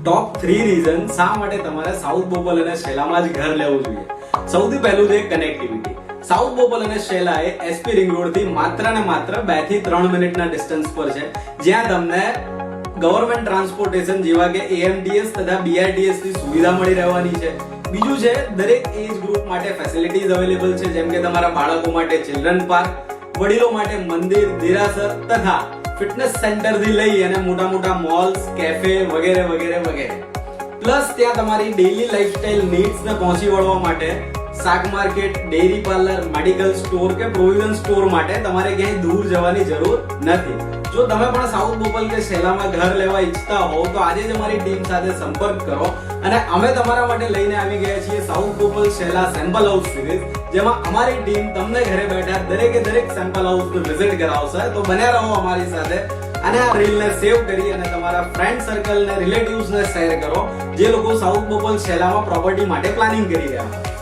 ટોપ 3 reason શા માટે તમારે સાઉથ બોપલ અને શેલામાં જ ઘર લેવું જોઈએ. સૌથી પહેલું છે કનેક્ટિવિટી. સાઉથ બોપલ અને શેલા એ એસપી રિંગ રોડ થી માત્ર ને માત્ર 2 થી 3 મિનિટના ડિસ્ટન્સ પર છે, જ્યાં તમને ગવર્મેન્ટ ટ્રાન્સપોર્ટેશન જેવા કે એએમટીએસ તથા બીઆરટીએસ ની સુવિધા મળી રહેવાની છે. બીજું છે દરેક એજ ગ્રુપ માટે ફેસિલિટીઝ અવેલેબલ છે, જેમ કે તમારા બાળકો માટે ચિલ્ડ્રન પાર્ક, વડીલો માટે મંદિર, દેરાસર તથા ફિટનેસ સેન્ટર થી લઈ અને મોટા મોટા મોલ્સ, કેફે વગેરે વગેરે વગેરે. પ્લસ ત્યાં તમારી ડેઈલી લાઇફસ્ટાઇલ નીડ્સ ને પહોંચી વળવા માટે શાક market, dairy parlour, medical store કે પ્રોવિઝન સ્ટોર માટે તમારે ક્યાંય દૂર જવાની જરૂર નથી. જો તમે પણ સાઉથ બોપલ કે શેલામાં ઘર લેવા ઈચ્છતા હોવ તો આજે જ અમારી ટીમ સાથે સંપર્ક કરો અને અમે તમારા માટે લઈને આવી ગયા છીએ સાઉથ બોપલ શેલા સેમ્પલ હાઉસ સિરીઝ, જેમાં અમારી ટીમ તમને ઘરે બેઠા દરેકે દરેક સેમ્પલ હાઉસનું વિઝિટ કરાવશે. તો બન્યા રહો અમારી સાથે અને આ રીલને સેવ કરી અને તમારા ફ્રેન્ડ સર્કલ ને રિલેટિવ્સ ને શેર કરો જે લોકો સાઉથ બોપલ શેલામાં પ્રોપર્ટી માટે પ્લાનિંગ કરી રહ્યા છે.